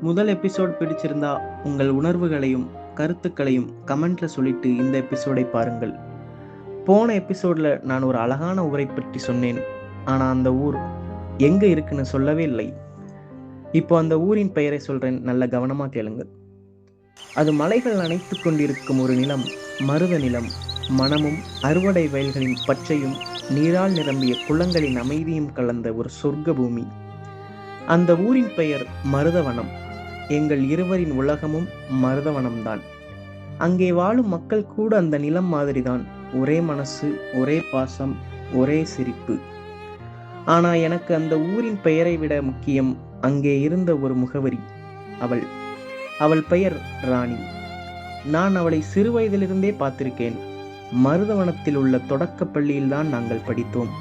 முதல் எபிசோட் பிடிச்சிருந்தா உங்கள் உணர்வுகளையும் கருத்துக்களையும் கமெண்ட்ல சொல்லிட்டு இந்த எபிசோடை பாருங்கள். போன எபிசோட்ல நான் ஒரு அழகான ஊரை பற்றி சொன்னேன். ஆனா அந்த ஊர் எங்க இருக்குன்னு சொல்லவே இல்லை. இப்போ அந்த ஊரின் பெயரை சொல்றேன், நல்ல கவனமா கேளுங்கள். அது மலைகள் அணைத்து கொண்டிருக்கும் ஒரு நிலம், மருத நிலம். மனமும் அறுவடை வயல்களின் பச்சையும் நீரால் நிரம்பிய குளங்களின் அமைதியும் கலந்த ஒரு சொர்க்க பூமி. அந்த ஊரின் பெயர் மருதவனம். எங்கள் இருவரின் உலகமும் மருதவனம்தான். அங்கே வாழும் மக்கள் கூட அந்த நிலம் மாதிரிதான். ஒரே மனசு, ஒரே பாசம், ஒரே சிரிப்பு. ஆனா எனக்கு அந்த ஊரின் பெயரை விட முக்கியம் அங்கே இருந்த ஒரு முகவரி. அவள் பெயர் ராணி. நான் அவளை சிறு வயதிலிருந்தே பார்த்திருக்கேன். மருதவனத்தில் உள்ள தொடக்க பள்ளியில்தான் நாங்கள் படித்தோம்.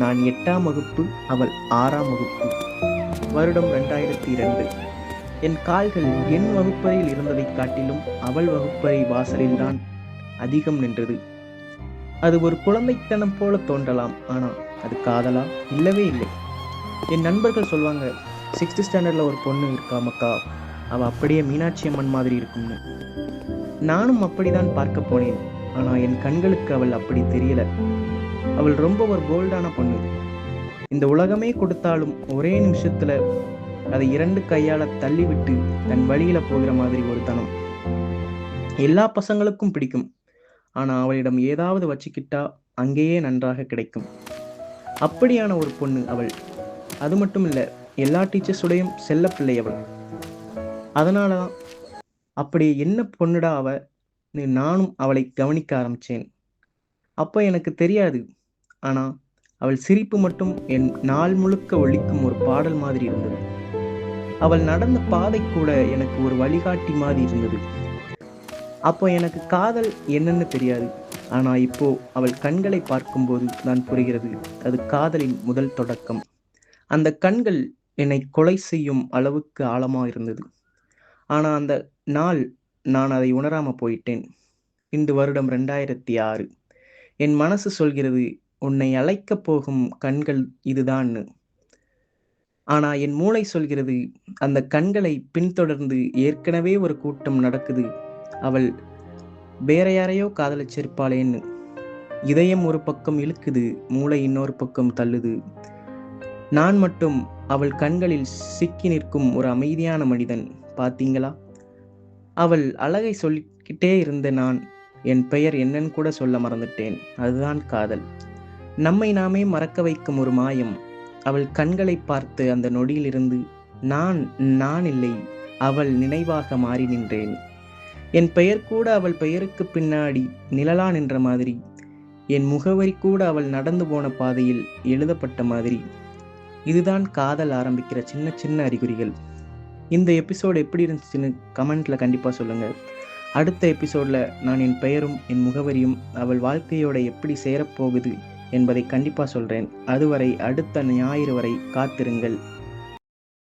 நான் 8ஆம் வகுப்பு, அவள் 6ஆம் வகுப்பு. வருடம் 2002. என் கால்கள் என் வகுப்பறையில் இருந்ததை காட்டிலும் அவள் வகுப்பறை வாசலில்தான் அதிகம் நின்றது. அது ஒரு குழந்தைத்தனம் போல தோன்றலாம், ஆனா அது காதலா? இல்லவே இல்லை. என் நண்பர்கள் சொல்வாங்க, 6th ஸ்டாண்டர்ட்ல ஒரு பொண்ணு இருக்காமக்கா, அவ அப்படியே மீனாட்சி அம்மன் மாதிரி இருக்கும்னு. நானும் அப்படிதான் பார்க்க போனேன். ஆனா என் கண்களுக்கு அவள் அப்படி தெரியல. அவள் ரொம்ப ஒரு போல்டான பொண்ணு. இந்த உலகமே கொடுத்தாலும் ஒரே நிமிஷத்துல அதை 2 கையால தள்ளிவிட்டு தன் வழியில போகிற மாதிரி ஒரு தனம். எல்லா பசங்களுக்கும் பிடிக்கும். ஆனா அவளிடம் ஏதாவது வச்சுக்கிட்டா அங்கேயே நன்றாக கிடைக்கும். அப்படியான ஒரு பொண்ணு அவள். அது மட்டும் இல்ல, எல்லா டீச்சர்ஸுடையும் செல்ல பிள்ளை அவள். அதனாலதான் அப்படி என்ன பொண்ணுடா அவ, நானும் அவளை கவனிக்க ஆரம்பிச்சேன். அப்ப எனக்கு தெரியாது. ஆனா அவள் சிரிப்பு மட்டும் என் நாள் முழுக்க ஒலிக்கும் ஒரு பாடல் மாதிரி இருந்தது. அவள் நடந்த பாதை கூட எனக்கு ஒரு வழிகாட்டி மாதிரி இருந்தது. அப்போ எனக்கு காதல் என்னன்னு தெரியாது. ஆனா இப்போ அவள் கண்களை பார்க்கும்போது தான் புரிகிறது, அது காதலின் முதல் தொடக்கம். அந்த கண்கள் என்னை கொலை செய்யும் அளவுக்கு ஆழமா இருந்தது. ஆனா அந்த நாள் நான் அதை உணராம போயிட்டேன். இந்த வருடம் 2006. என் மனசு சொல்கிறது, உன்னை அழைக்கப் போகும் கண்கள் இதுதான்னு. ஆனா என் மூளை சொல்கிறது, அந்த கண்களை பின்தொடர்ந்து ஏற்கனவே ஒரு கூட்டம் நடக்குது, அவள் வேற யாரையோ காதலிச்சிருப்பாளேன்னு. இதயம் ஒரு பக்கம் இழுக்குது, மூளை இன்னொரு பக்கம் தள்ளுது. நான் மட்டும் அவள் கண்களில் சிக்கி நிற்கும் ஒரு அமைதியான மனிதன். பாத்தீங்களா? அவள் அழகை சொல்லிக்கிட்டே இருந்த நான் என் பெயர் என்னன்னு கூட சொல்ல மறந்துட்டேன். அதுதான் காதல். நம்மை நாமே மறக்க வைக்கும் ஒரு மாயம். அவள் கண்களை பார்த்து அந்த நொடியிலிருந்து நான் இல்லை, அவள் நினைவாக மாறி நின்றேன். என் பெயர் கூட அவள் பெயருக்கு பின்னாடி நிழலா நின்ற மாதிரி, என் முகவரி கூட அவள் நடந்து போன பாதையில் எழுதப்பட்ட மாதிரி. இதுதான் காதல் ஆரம்பிக்கிற சின்ன சின்ன அறிகுறிகள். இந்த எபிசோடு எப்படி இருந்துச்சுன்னு கமெண்ட்ல கண்டிப்பா சொல்லுங்க. அடுத்த எபிசோட்ல நான் என் பெயரும் என் முகவரியும் அவள் வாழ்க்கையோட எப்படி சேரப்போகுது என்பதை கண்டிப்பா சொல்றேன். அதுவரை அடுத்த ஞாயிறு வரை காத்திருங்கள்.